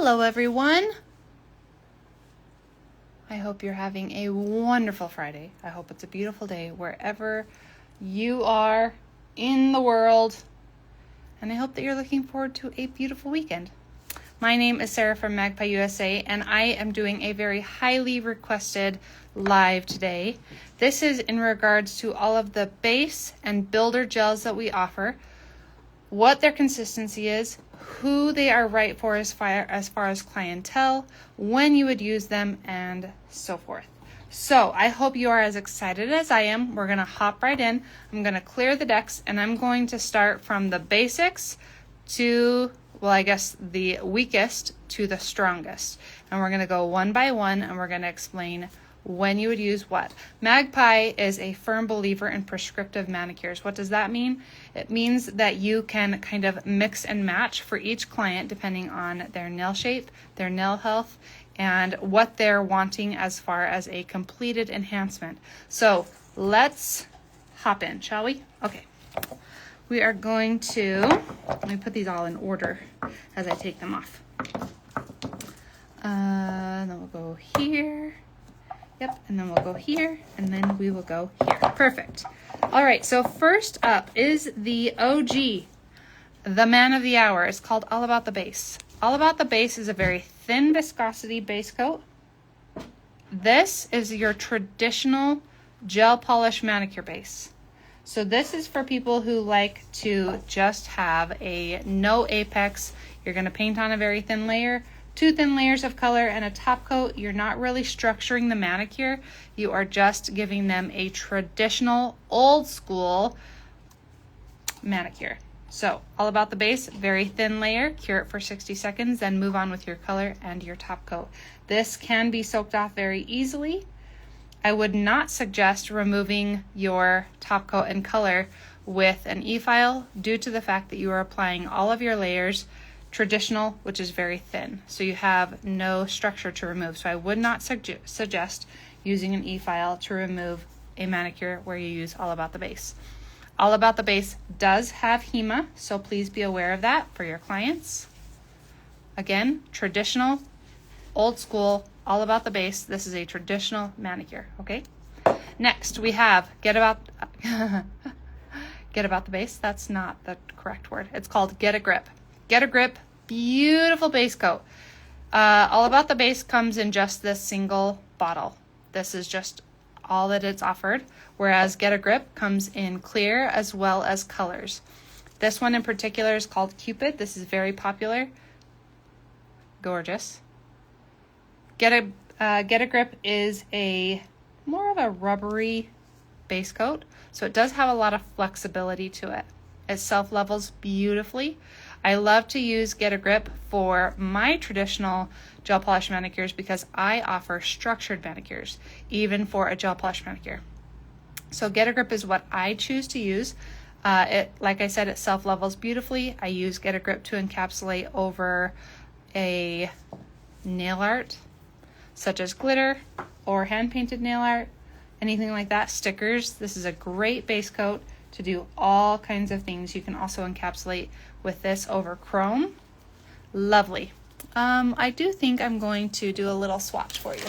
Hello everyone. I hope you're having a wonderful Friday. I hope it's a beautiful day wherever you are in the world. And I hope that you're looking forward to a beautiful weekend. My name is Sarah from Magpie USA, and I am doing a very highly requested live today. This is in regards to all of the base and builder gels that we offer, what their consistency is, who they are right for as far as clientele, when you would use them, and so forth. So I hope you are as excited as I am. We're going to hop right in. I'm going to clear the decks, and I'm going to start from the basics to, well, I guess the weakest to the strongest. And we're going to go one by one, and we're going to explain when you would use what. Magpie is a firm believer in prescriptive manicures. What does that mean? It means that you can kind of mix and match for each client depending on their nail shape, their nail health, and what they're wanting as far as a completed enhancement. So let's hop in, shall we? Okay. We are going to, let me put these all in order as I take them off. Then we'll go here. Yep, and then we'll go here, and then we will go here. Perfect. All right, so first up is the OG, the man of the hour. It's called All About the Base. All About the Base is a very thin viscosity base coat. This is your traditional gel polish manicure base. So this is for people who like to just have a no apex. You're going to paint on a very thin layer, 2 thin layers of color, and a top coat. You're not really structuring the manicure. You are just giving them a traditional, old school manicure. So All About the Base, very thin layer, cure it for 60 seconds, then move on with your color and your top coat. This can be soaked off very easily. I would not suggest removing your top coat and color with an e-file due to the fact that you are applying all of your layers traditional, which is very thin. So you have no structure to remove. So I would not suggest using an e-file to remove a manicure where you use All About the Base. All About the Base does have HEMA, so please be aware of that for your clients. Again, traditional, old school, All About the Base. This is a traditional manicure, okay? Next, we have Get About the Base. That's not the correct word. It's called Get a Grip. Get a Grip, beautiful base coat. All About the Base comes in just this single bottle. This is just all that it's offered, whereas Get a Grip comes in clear as well as colors. This one in particular is called Cupid. This is very popular. Gorgeous. Get a Grip is a more of a rubbery base coat, so it does have a lot of flexibility to it. It self-levels beautifully. I love to use Get a Grip for my traditional gel polish manicures because I offer structured manicures, even for a gel polish manicure. So Get a Grip is what I choose to use. Like I said, it self-levels beautifully. I use Get a Grip to encapsulate over a nail art, such as glitter or hand-painted nail art, anything like that, stickers. This is a great base coat to do all kinds of things. You can also encapsulate with this over chrome. Lovely. I do think I'm going to do a little swatch for you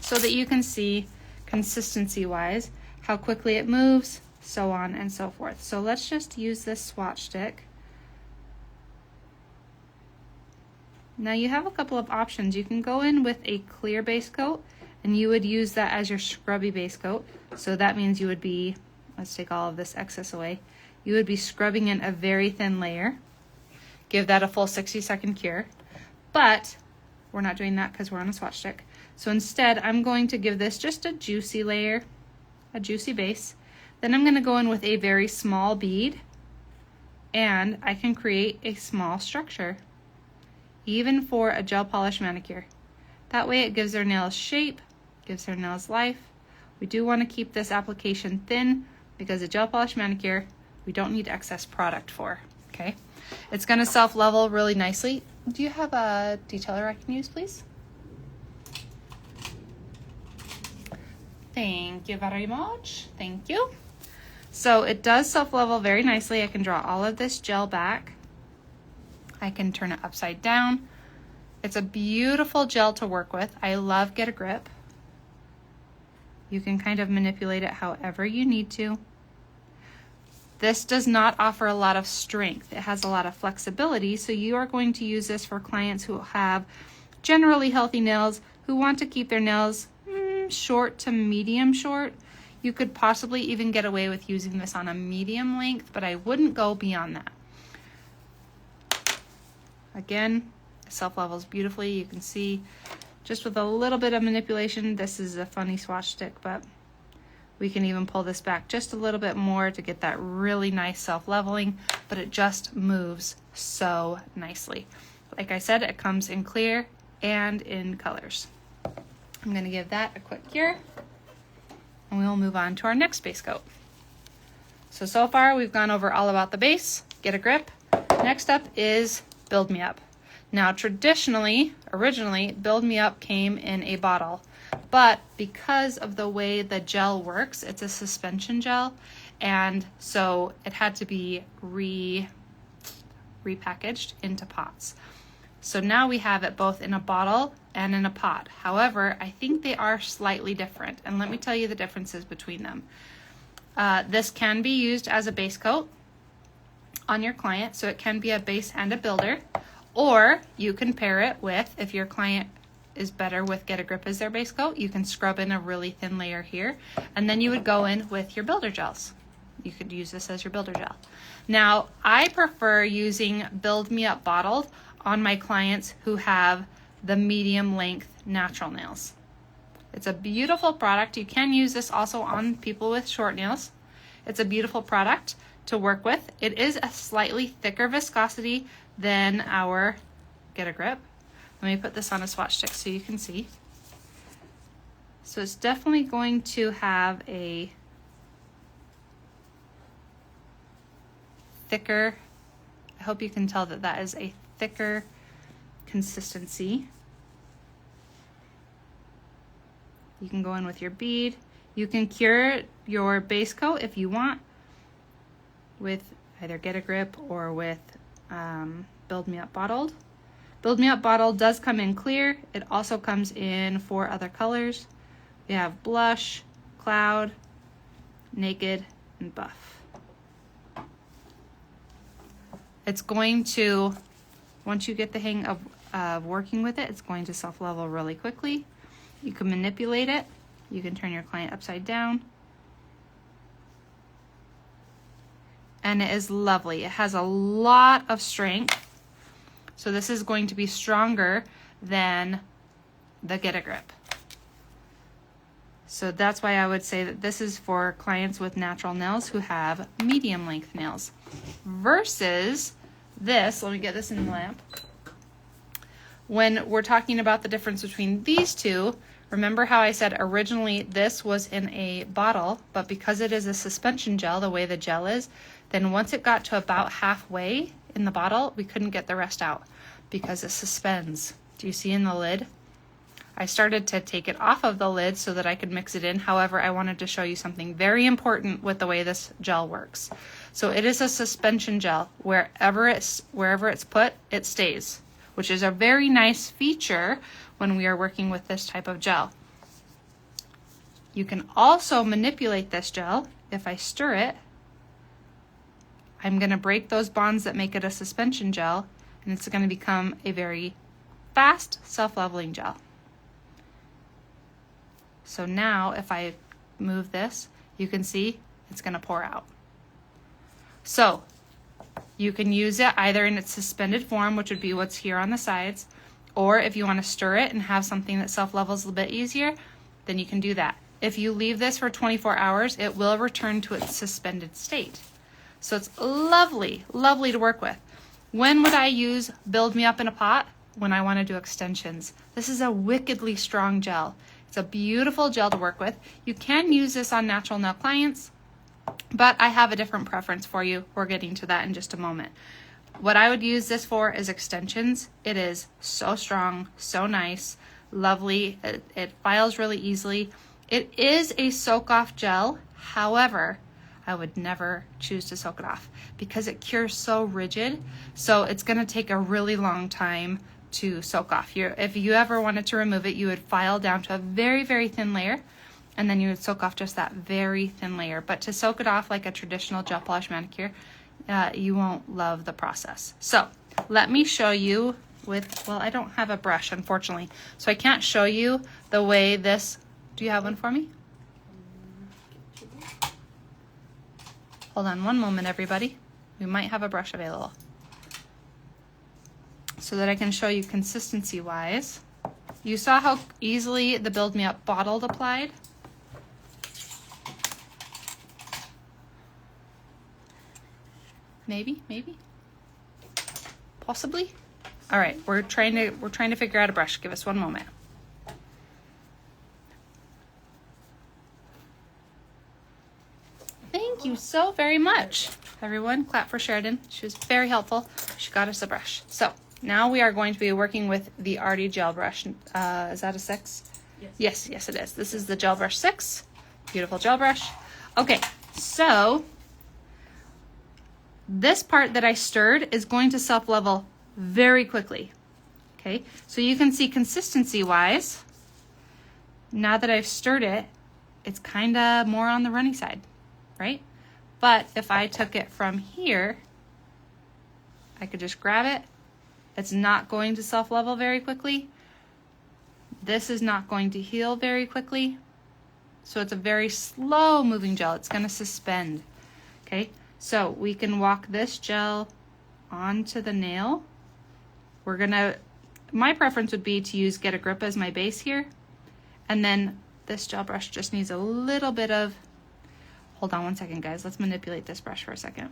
so that you can see consistency-wise how quickly it moves, so on and so forth. So let's just use this swatch stick. Now you have a couple of options. You can go in with a clear base coat, and you would use that as your scrubby base coat. So that means you would be, let's take all of this excess away, you would be scrubbing in a very thin layer. Give that a full 60-second cure. But we're not doing that because we're on a swatch stick. So instead, I'm going to give this just a juicy layer, a juicy base. Then I'm going to go in with a very small bead, and I can create a small structure, even for a gel polish manicure. That way it gives their nails shape, gives their nails life. We do want to keep this application thin because a gel polish manicure, we don't need excess product for, okay? It's going to self-level really nicely. Do you have a detailer I can use, please? Thank you very much. Thank you. So it does self-level very nicely. I can draw all of this gel back. I can turn it upside down. It's a beautiful gel to work with. I love Get a Grip. You can kind of manipulate it however you need to. This does not offer a lot of strength. It has a lot of flexibility, so you are going to use this for clients who have generally healthy nails, who want to keep their nails short to medium short. You could possibly even get away with using this on a medium length, but I wouldn't go beyond that. Again, it self-levels beautifully. You can see just with a little bit of manipulation, this is a funny swatch stick, but we can even pull this back just a little bit more to get that really nice self-leveling, but it just moves so nicely. Like I said, it comes in clear and in colors. I'm going to give that a quick cure, and we will move on to our next base coat. So far we've gone over all about the base, Get a Grip. Next up is Build Me Up. Now originally, Build Me Up came in a bottle, but because of the way the gel works, it's a suspension gel, and so it had to be repackaged into pots. So now we have it both in a bottle and in a pot. However, I think they are slightly different, and let me tell you the differences between them. This can be used as a base coat on your client, so it can be a base and a builder, or you can pair it with, if your client is better with Get a Grip as their base coat, you can scrub in a really thin layer here, and then you would go in with your builder gels. You could use this as your builder gel. Now, I prefer using Build Me Up bottled on my clients who have the medium length natural nails. It's a beautiful product. You can use this also on people with short nails. It's a beautiful product to work with. It is a slightly thicker viscosity than our Get a Grip. Let me put this on a swatch stick so you can see. So it's definitely going to have a thicker, I hope you can tell that that is a thicker consistency. You can go in with your bead. You can cure your base coat if you want with either Get a Grip or with Build Me Up bottled. Build Me Up bottle does come in clear. It also comes in 4 other colors. We have Blush, Cloud, Naked, and Buff. It's going to, once you get the hang of working with it, it's going to self-level really quickly. You can manipulate it. You can turn your client upside down. And it is lovely. It has a lot of strength. So this is going to be stronger than the Get a Grip. So that's why I would say that this is for clients with natural nails who have medium length nails. Versus this, let me get this in the lamp. When we're talking about the difference between these two, remember how I said originally this was in a bottle, but because it is a suspension gel, the way the gel is, then once it got to about halfway in the bottle, we couldn't get the rest out because it suspends. Do you see in the lid? I started to take it off of the lid so that I could mix it in. However, I wanted to show you something very important with the way this gel works. So it is a suspension gel. Wherever it's put, it stays, which is a very nice feature when we are working with this type of gel. You can also manipulate this gel. If I stir it, I'm going to break those bonds that make it a suspension gel, and it's going to become a very fast self-leveling gel. So now if I move this, you can see it's going to pour out. So you can use it either in its suspended form, which would be what's here on the sides, or if you want to stir it and have something that self-levels a bit easier, then you can do that. If you leave this for 24 hours, it will return to its suspended state. So it's lovely, lovely to work with. When would I use Build Me Up in a pot? When I want to do extensions. This is a wickedly strong gel. It's a beautiful gel to work with. You can use this on natural nail clients, but I have a different preference for you. We're getting to that in just a moment. What I would use this for is extensions. It is so strong, so nice, lovely. It files really easily. It is a soak-off gel. However, I would never choose to soak it off because it cures so rigid. So it's going to take a really long time to soak off. If you ever wanted to remove it, you would file down to a very, very thin layer, and then you would soak off just that very thin layer. But to soak it off like a traditional gel polish manicure, you won't love the process. So let me show you with, well, I don't have a brush, unfortunately, so I can't show you the way this, do you have one for me? Hold on one moment, everybody. We might have a brush available so that I can show you consistency-wise. You saw how easily the Build Me Up bottled applied? Maybe, possibly. All right, we're trying to figure out a brush. Give us one moment. Thank you so very much, everyone. Clap for Sheridan. She was very helpful. She got us a brush. So now we are going to be working with the Artie gel brush. Is that a 6? Yes, it is. This is the gel brush 6. Beautiful gel brush. Okay, so this part that I stirred is going to self-level very quickly. Okay, so you can see consistency-wise, now that I've stirred it, it's kind of more on the runny side, right? But if I took it from here, I could just grab it. It's not going to self-level very quickly. This is not going to heal very quickly. So it's a very slow moving gel. It's going to suspend. Okay, so we can walk this gel onto the nail. My preference would be to use Get a Grip as my base here. And then this gel brush just needs a little bit of, hold on one second, guys. Let's manipulate this brush for a second.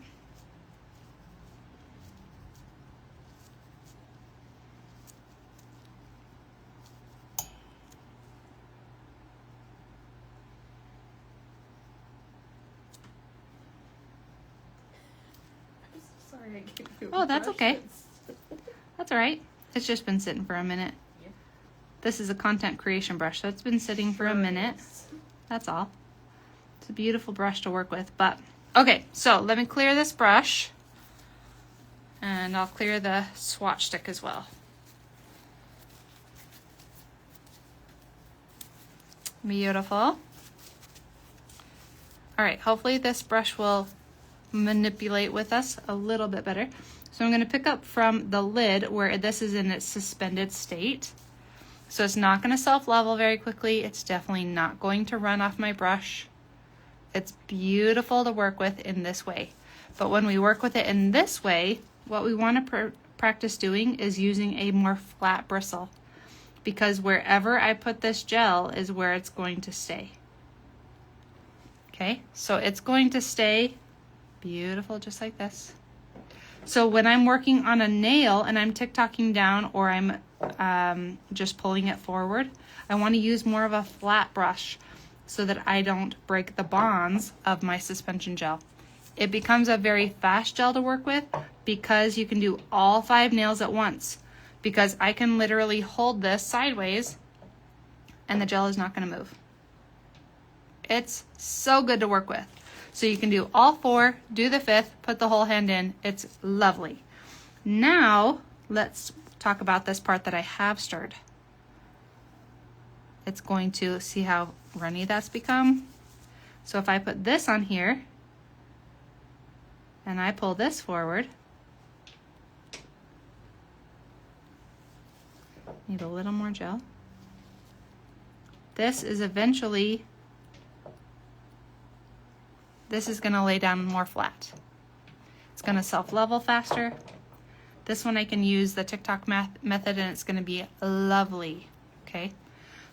Sorry, I gave you Oh, that's brush. okay. That's all right. It's just been sitting for a minute. Yeah. This is a content creation brush, so it's been sitting for a minute. That's all. It's a beautiful brush to work with, but okay, so let me clear this brush and I'll clear the swatch stick as well. Beautiful. All right, hopefully this brush will manipulate with us a little bit better. So I'm going to pick up from the lid where this is in its suspended state. So it's not going to self-level very quickly. It's definitely not going to run off my brush. It's beautiful to work with in this way. But when we work with it in this way, what we want to practice doing is using a more flat bristle, because wherever I put this gel is where it's going to stay. Okay, so it's going to stay beautiful just like this. So when I'm working on a nail and I'm tick-tocking down, or I'm just pulling it forward, I want to use more of a flat brush so that I don't break the bonds of my suspension gel. It becomes a very fast gel to work with because you can do all 5 nails at once, because I can literally hold this sideways and the gel is not going to move. It's so good to work with. So you can do all 4, do the 5th, put the whole hand in. It's lovely. Now, let's talk about this part that I have stirred. It's going to see how runny that's become. So if I put this on here and I pull this forward, need a little more gel. This is eventually, this is going to lay down more flat. It's going to self-level faster. This one I can use the tick-tock method and it's going to be lovely. Okay,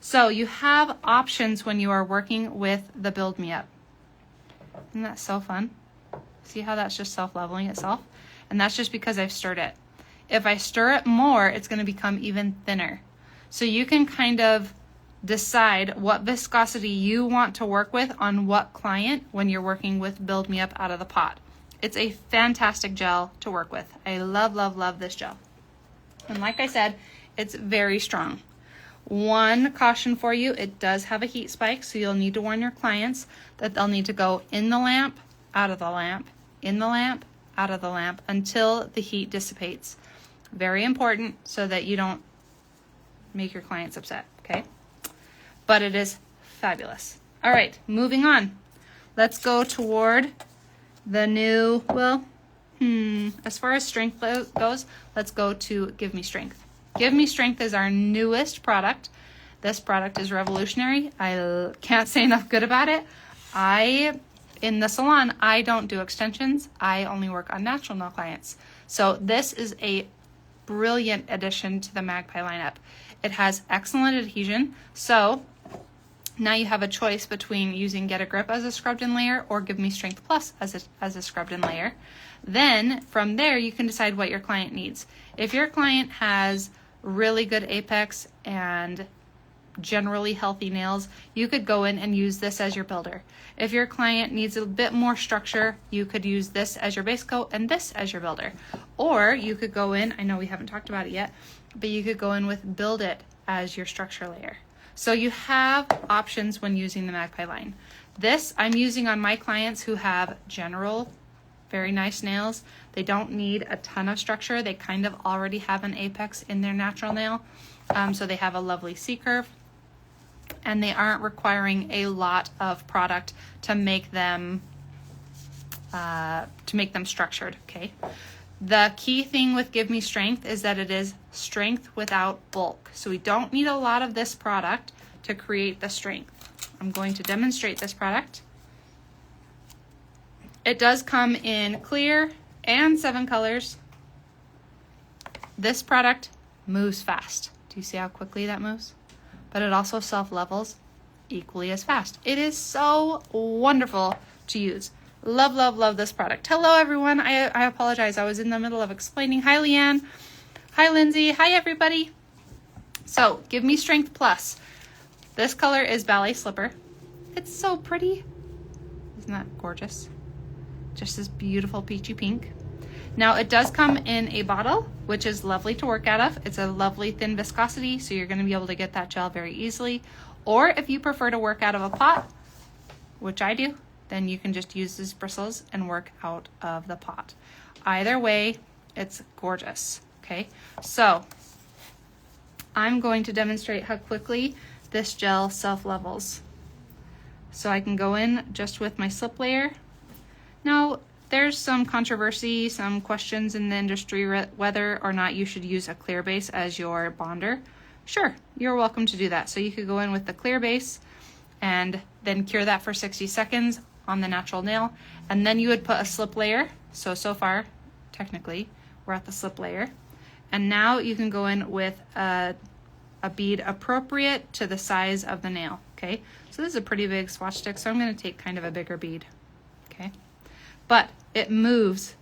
so you have options when you are working with the Build Me Up. Isn't that so fun? See how that's just self-leveling itself? And that's just because I've stirred it. If I stir it more, it's going to become even thinner. So you can kind of decide what viscosity you want to work with on what client when you're working with Build Me Up out of the pot. It's a fantastic gel to work with. I love, love, love this gel. And like I said, it's very strong. One caution for you, it does have a heat spike, so you'll need to warn your clients that they'll need to go in the lamp, out of the lamp, in the lamp, out of the lamp, until the heat dissipates. Very important so that you don't make your clients upset, okay? But it is fabulous. All right, moving on. Let's go toward the new, well, as far as strength goes, let's go to Give Me Strength. Give Me Strength is our newest product. This product is revolutionary. I can't say enough good about it. In the salon, I don't do extensions. I only work on natural nail clients. So this is a brilliant addition to the Magpie lineup. It has excellent adhesion. So now you have a choice between using Get a Grip as a scrubbed in layer or Give Me Strength Plus as a scrubbed in layer. Then from there, you can decide what your client needs. If your client has really good apex and generally healthy nails, you could go in and use this as your builder. If your client needs a bit more structure, you could use this as your base coat and this as your builder. Or you could go in, I know we haven't talked about it yet, but you could go in with Build It as your structure layer. So you have options when using the Magpie line. This I'm using on my clients who have general, very nice nails. They don't need a ton of structure. They kind of already have an apex in their natural nail. So they have a lovely C-curve. And they aren't requiring a lot of product to make them structured, okay? The key thing with Give Me Strength is that it is strength without bulk. So we don't need a lot of this product to create the strength. I'm going to demonstrate this product. It does come in clear and 7 colors. This product moves fast. Do you see how quickly that moves? But it also self-levels equally as fast. It is so wonderful to use. Love, love, love this product. Hello, everyone. I apologize. I was in the middle of explaining. Hi, Leanne. Hi, Lindsay. Hi, everybody. So, Give Me Strength Plus. This color is Ballet Slipper. It's so pretty. Isn't that gorgeous? Just this beautiful peachy pink. Now it does come in a bottle, which is lovely to work out of. It's a lovely thin viscosity, so you're going to be able to get that gel very easily. Or if you prefer to work out of a pot, which I do, then you can just use these bristles and work out of the pot. Either way, it's gorgeous. Okay, so I'm going to demonstrate how quickly this gel self-levels. So I can go in just with my slip layer. Now, there's some controversy, some questions in the industry whether or not you should use a clear base as your bonder. Sure, you're welcome to do that. So you could go in with the clear base and then cure that for 60 seconds on the natural nail. And then you would put a slip layer. So far, technically, we're at the slip layer. And now you can go in with a bead appropriate to the size of the nail, okay? So this is a pretty big swatch stick, so I'm gonna take kind of a bigger bead, okay? But it moves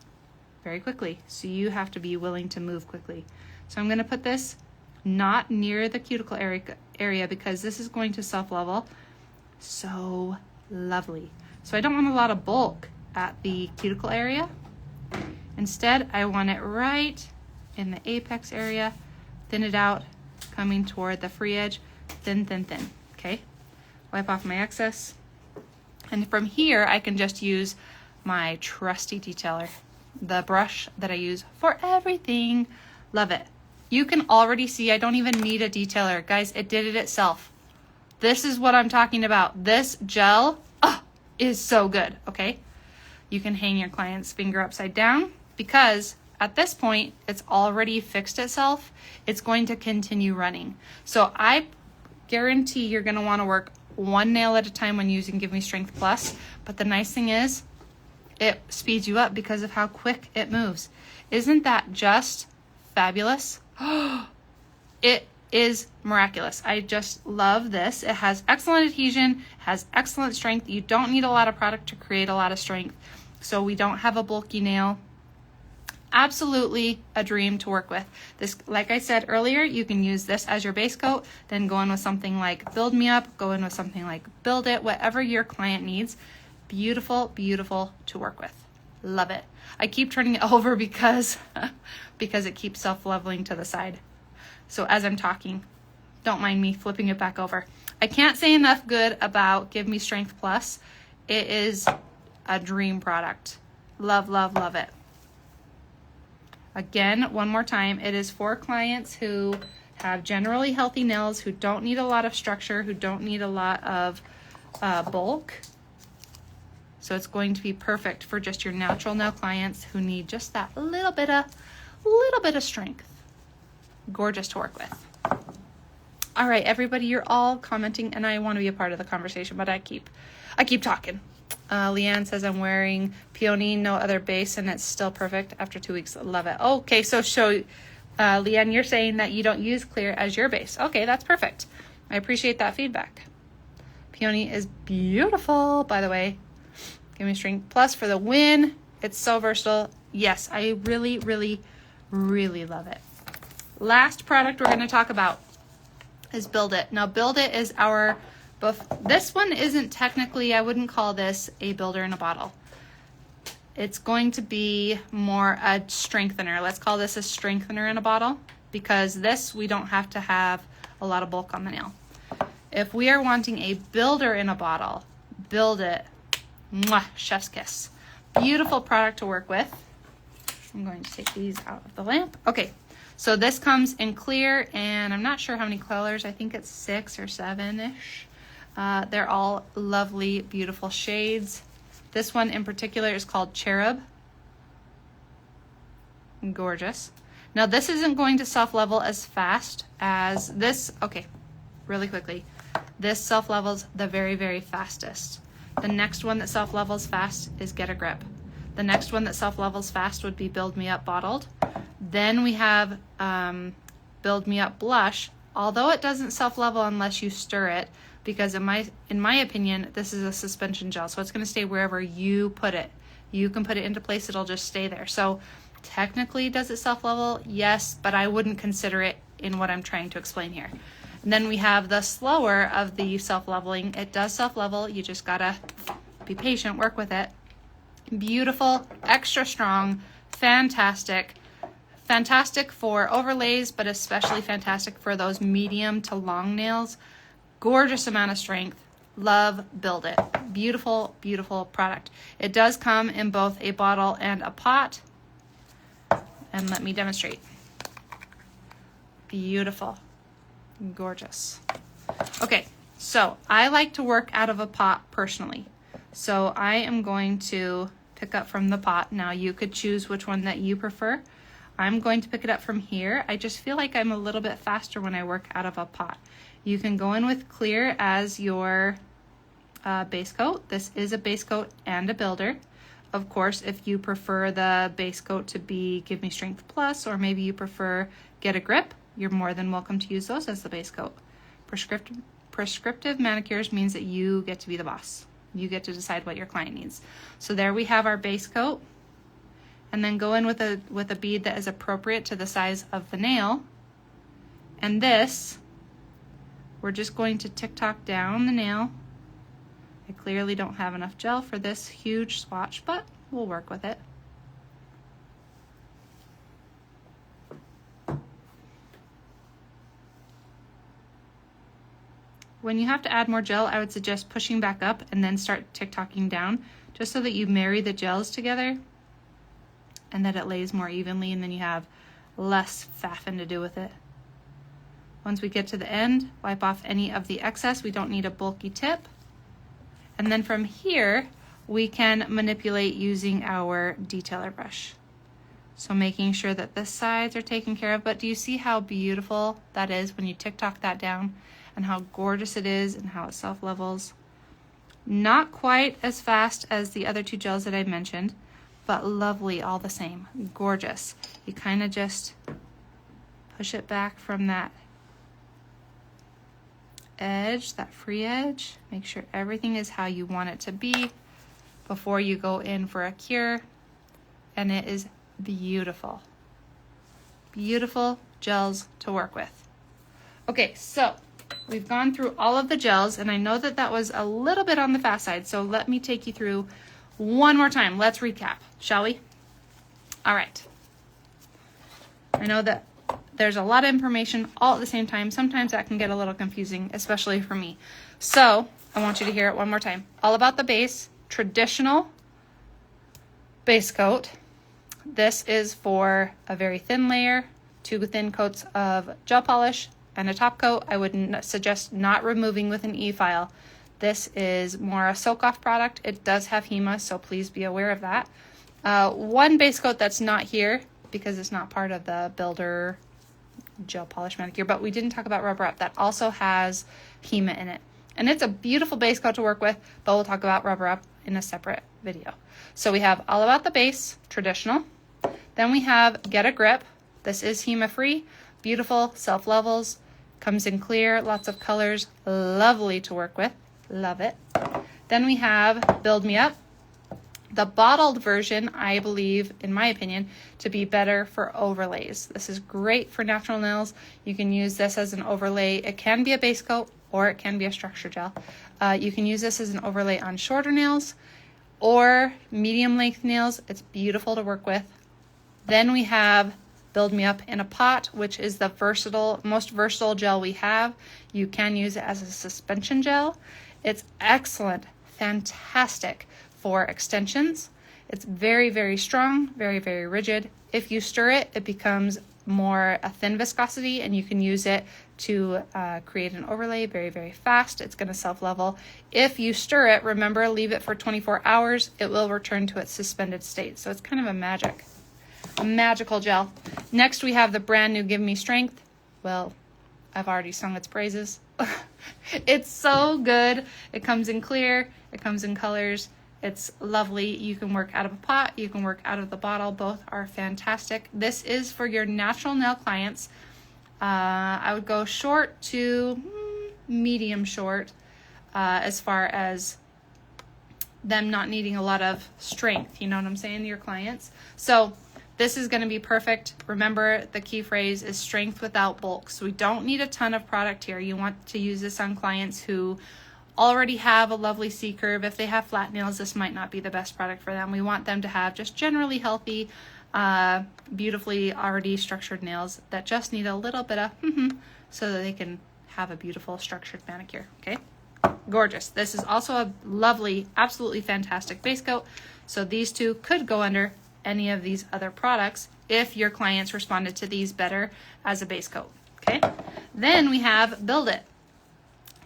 very quickly, so you have to be willing to move quickly. So I'm going to put this not near the cuticle area because this is going to self-level so lovely. So I don't want a lot of bulk at the cuticle area. Instead, I want it right in the apex area, thin it out, coming toward the free edge, thin, thin, thin, okay? Wipe off my excess. And from here, I can just use my trusty detailer, the brush that I use for everything. Love it. You can already see I don't even need a detailer. Guys, it did it itself. This is what I'm talking about. This gel is so good, okay? You can hang your client's finger upside down because at this point, it's already fixed itself. It's going to continue running. So I guarantee you're gonna wanna work one nail at a time when using Give Me Strength Plus. But the nice thing is, it speeds you up because of how quick it moves. Isn't that just fabulous? It is miraculous. I just love this. It has excellent adhesion, has excellent strength. You don't need a lot of product to create a lot of strength. So we don't have a bulky nail. Absolutely a dream to work with. This, like I said earlier, you can use this as your base coat, then go in with something like Build Me Up, go in with something like Build It, whatever your client needs. Beautiful, beautiful to work with. Love it. I keep turning it over because it keeps self-leveling to the side. So as I'm talking, don't mind me flipping it back over. I can't say enough good about Give Me Strength Plus. It is a dream product. Love, love, love it. Again, one more time, it is for clients who have generally healthy nails, who don't need a lot of structure, who don't need a lot of bulk. So it's going to be perfect for just your natural nail clients who need just that little bit of strength. Gorgeous to work with. All right, everybody, you're all commenting, and I want to be a part of the conversation, but I keep talking. Leanne says, I'm wearing Peony, no other base, and it's still perfect after 2 weeks. Love it. Okay, so Leanne, you're saying that you don't use clear as your base. Okay, that's perfect. I appreciate that feedback. Peony is beautiful, by the way. Give me strength plus for the win. It's so versatile. Yes, I really, really, really love it. Last product we're going to talk about is Build It. Now, Build It is our... This one isn't technically, I wouldn't call this a builder in a bottle. It's going to be more a strengthener. Let's call this a strengthener in a bottle, because this, we don't have to have a lot of bulk on the nail. If we are wanting a builder in a bottle, Build It. Mwah, chef's kiss. Beautiful product to work with. I'm going to take these out of the lamp. Okay, so this comes in clear, and I'm not sure how many colors. I think it's 6 or 7-ish. They're all lovely, beautiful shades. This one in particular is called Cherub. Gorgeous. Now this isn't going to self-level as fast as this. Okay, really quickly. This self-levels the very, very fastest. The next one that self-levels fast is Get a Grip. The next one that self-levels fast would be Build Me Up Bottled. Then we have Build Me Up Blush, although it doesn't self-level unless you stir it, because in my opinion, this is a suspension gel, so it's going to stay wherever you put it. You can put it into place, it'll just stay there. So technically, does it self-level? Yes, but I wouldn't consider it in what I'm trying to explain here. And then we have the slower of the self-leveling. It does self-level, you just gotta be patient, work with it. Beautiful, extra strong, fantastic. Fantastic for overlays, but especially fantastic for those medium to long nails. Gorgeous amount of strength. Love, Build It. Beautiful, beautiful product. It does come in both a bottle and a pot. And let me demonstrate. Beautiful. Gorgeous. Okay, so I like to work out of a pot personally. So I am going to pick up from the pot. Now you could choose which one that you prefer. I'm going to pick it up from here. I just feel like I'm a little bit faster when I work out of a pot. You can go in with clear as your base coat. This is a base coat and a builder. Of course, if you prefer the base coat to be Give Me Strength Plus, or maybe you prefer Get a Grip, you're more than welcome to use those as the base coat. Prescriptive manicures means that you get to be the boss. You get to decide what your client needs. So there we have our base coat. And then go in with a bead that is appropriate to the size of the nail. And this, we're just going to tick-tock down the nail. I clearly don't have enough gel for this huge swatch, but we'll work with it. When you have to add more gel, I would suggest pushing back up and then start tick-tocking down, just so that you marry the gels together and that it lays more evenly, and then you have less faffing to do with it. Once we get to the end, wipe off any of the excess. We don't need a bulky tip. And then from here, we can manipulate using our detailer brush. So making sure that the sides are taken care of. But do you see how beautiful that is when you tick-tock that down, and how gorgeous it is and how it self-levels? Not quite as fast as the other two gels that I mentioned, but lovely all the same. Gorgeous. You kind of just push it back from that edge, that free edge. Make sure everything is how you want it to be before you go in for a cure. And it is beautiful. Beautiful gels to work with. Okay, so we've gone through all of the gels, and I know that that was a little bit on the fast side, so let me take you through one more time. Let's recap, shall we? All right. I know that there's a lot of information all at the same time. Sometimes that can get a little confusing, especially for me. So I want you to hear it one more time. All about the base, traditional base coat. This is for a very thin layer, 2 thin coats of gel polish, and a top coat. I would suggest not removing with an e-file. This is more a soak-off product. It does have HEMA, so please be aware of that. One base coat that's not here because it's not part of the Builder gel polish manicure, but we didn't talk about Rubber Up. That also has HEMA in it. And it's a beautiful base coat to work with, but we'll talk about Rubber Up in a separate video. So we have All About the Base, traditional. Then we have Get a Grip. This is HEMA free, beautiful, self levels, comes in clear, lots of colors, lovely to work with, love it. Then we have Build Me Up. The bottled version, I believe, in my opinion, to be better for overlays. This is great for natural nails. You can use this as an overlay. It can be a base coat or it can be a structure gel. You can use this as an overlay on shorter nails or medium length nails. It's beautiful to work with. Then we have Build Me Up in a Pot, which is the most versatile gel we have. You can use it as a suspension gel. It's excellent, fantastic for extensions. It's very, very strong, very, very rigid. If you stir it, it becomes more a thin viscosity, and you can use it to create an overlay very, very fast. It's going to self-level. If you stir it, remember, leave it for 24 hours. It will return to its suspended state. So it's kind of a magical gel. Next, we have the brand new Give Me Strength. Well, I've already sung its praises. It's so good. It comes in clear. It comes in colors. It's lovely. You can work out of a pot. You can work out of the bottle. Both are fantastic. This is for your natural nail clients. I would go short to medium short as far as them not needing a lot of strength. You know what I'm saying, your clients? So this is going to be perfect. Remember, the key phrase is strength without bulk. So we don't need a ton of product here. You want to use this on clients who already have a lovely C curve. If they have flat nails, this might not be the best product for them. We want them to have just generally healthy, beautifully already structured nails that just need a little bit of so that they can have a beautiful structured manicure. Okay, gorgeous. This is also a lovely, absolutely fantastic base coat. So these two could go under any of these other products if your clients responded to these better as a base coat. Okay, then we have Build It.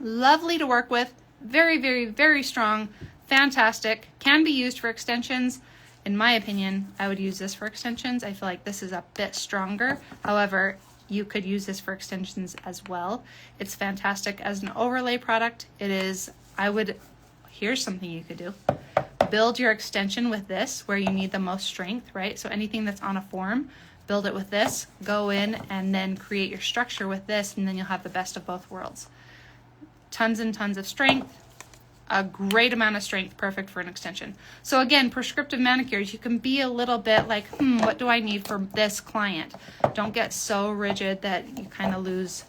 Lovely to work with, very, very, very strong, fantastic, can be used for extensions. In my opinion, I would use this for extensions. I feel like this is a bit stronger. However, you could use this for extensions as well. It's fantastic as an overlay product. It is, here's something you could do. Build your extension with this where you need the most strength, right? So anything that's on a form, build it with this, go in and then create your structure with this, and then you'll have the best of both worlds. Tons and tons of strength, a great amount of strength, perfect for an extension. So again, prescriptive manicures, you can be a little bit like, what do I need for this client? Don't get so rigid that you kind of lose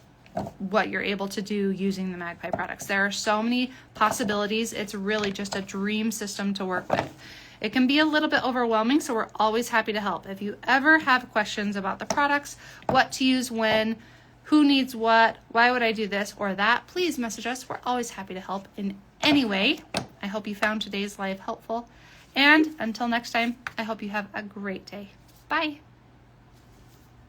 what you're able to do using the Magpie products. There are so many possibilities. It's really just a dream system to work with. It can be a little bit overwhelming, so we're always happy to help. If you ever have questions about the products, what to use when, who needs what, why would I do this or that, please message us. We're always happy to help in any way. I hope you found today's live helpful. And until next time, I hope you have a great day. Bye.